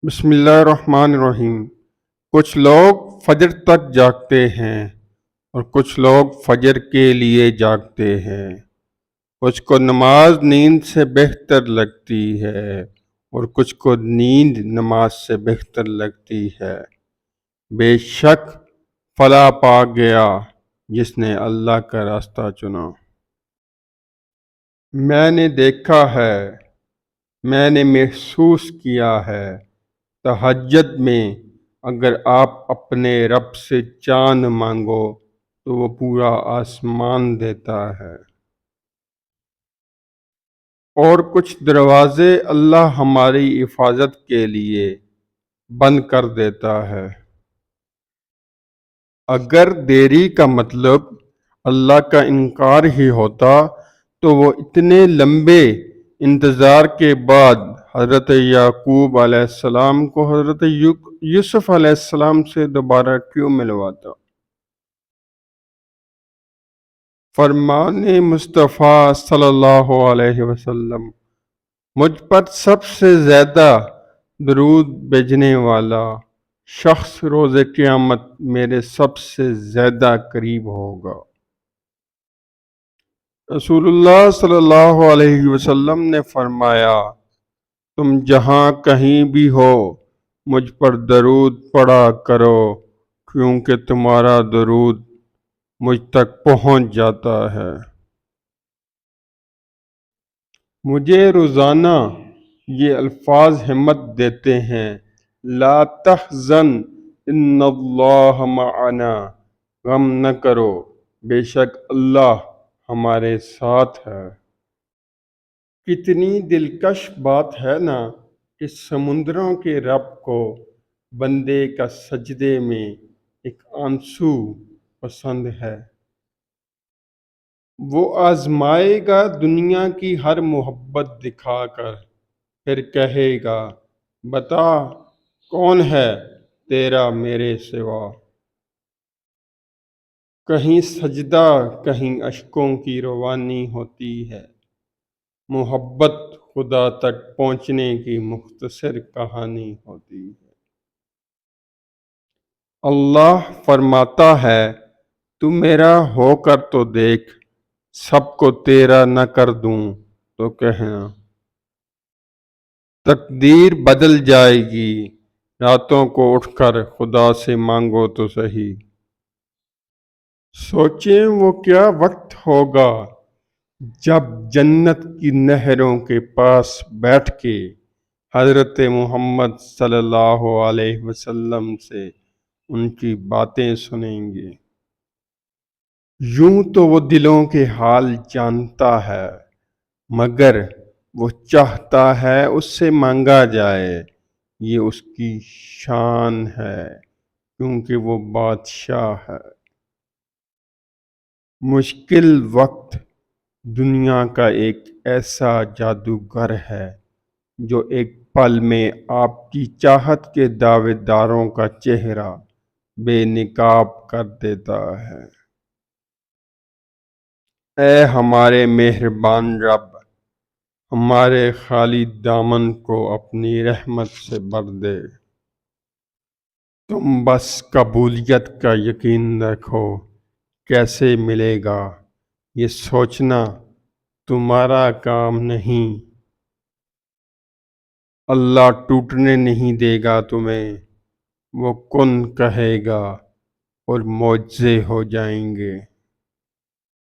بسم اللہ الرحمن الرحیم۔ کچھ لوگ فجر تک جاگتے ہیں اور کچھ لوگ فجر کے لیے جاگتے ہیں۔ کچھ کو نماز نیند سے بہتر لگتی ہے اور کچھ کو نیند نماز سے بہتر لگتی ہے۔ بے شک فلاح پا گیا جس نے اللہ کا راستہ چنا۔ میں نے دیکھا ہے، میں نے محسوس کیا ہے، تہجد میں اگر آپ اپنے رب سے چاند مانگو تو وہ پورا آسمان دیتا ہے، اور کچھ دروازے اللہ ہماری حفاظت کے لیے بند کر دیتا ہے۔ اگر دیری کا مطلب اللہ کا انکار ہی ہوتا تو وہ اتنے لمبے انتظار کے بعد حضرت یعقوب علیہ السلام کو حضرت یوسف علیہ السلام سے دوبارہ کیوں ملواتا؟ فرمان مصطفیٰ صلی اللہ علیہ وسلم، مجھ پر سب سے زیادہ درود بھیجنے والا شخص روز قیامت میرے سب سے زیادہ قریب ہوگا۔ رسول اللہ صلی اللہ علیہ وسلم نے فرمایا، تم جہاں کہیں بھی ہو مجھ پر درود پڑھا کرو، کیونکہ تمہارا درود مجھ تک پہنچ جاتا ہے۔ مجھے روزانہ یہ الفاظ ہمت دیتے ہیں، لا تحزن ان اللہ معنا، غم نہ کرو، بے شک اللہ ہمارے ساتھ ہے۔ کتنی دلکش بات ہے نا کہ سمندروں کے رب کو بندے کا سجدے میں ایک آنسو پسند ہے۔ وہ آزمائے گا دنیا کی ہر محبت دکھا کر، پھر کہے گا بتا کون ہے تیرا میرے سوا۔ کہیں سجدہ کہیں اشکوں کی روانی ہوتی ہے، محبت خدا تک پہنچنے کی مختصر کہانی ہوتی ہے۔ اللہ فرماتا ہے، تو میرا ہو کر تو دیکھ، سب کو تیرا نہ کر دوں تو کہنا۔ تقدیر بدل جائے گی، راتوں کو اٹھ کر خدا سے مانگو تو صحیح۔ سوچیں وہ کیا وقت ہوگا جب جنت کی نہروں کے پاس بیٹھ کے حضرت محمد صلی اللہ علیہ وسلم سے ان کی باتیں سنیں گے۔ یوں تو وہ دلوں کے حال جانتا ہے، مگر وہ چاہتا ہے اس سے مانگا جائے، یہ اس کی شان ہے کیونکہ وہ بادشاہ ہے۔ مشکل وقت دنیا کا ایک ایسا جادوگر ہے جو ایک پل میں آپ کی چاہت کے دعوے داروں کا چہرہ بے نقاب کر دیتا ہے۔ اے ہمارے مہربان رب، ہمارے خالی دامن کو اپنی رحمت سے بھر دے۔ تم بس قبولیت کا یقین رکھو، کیسے ملے گا یہ سوچنا تمہارا کام نہیں۔ اللہ ٹوٹنے نہیں دے گا تمہیں، وہ کن کہے گا اور معجزے ہو جائیں گے۔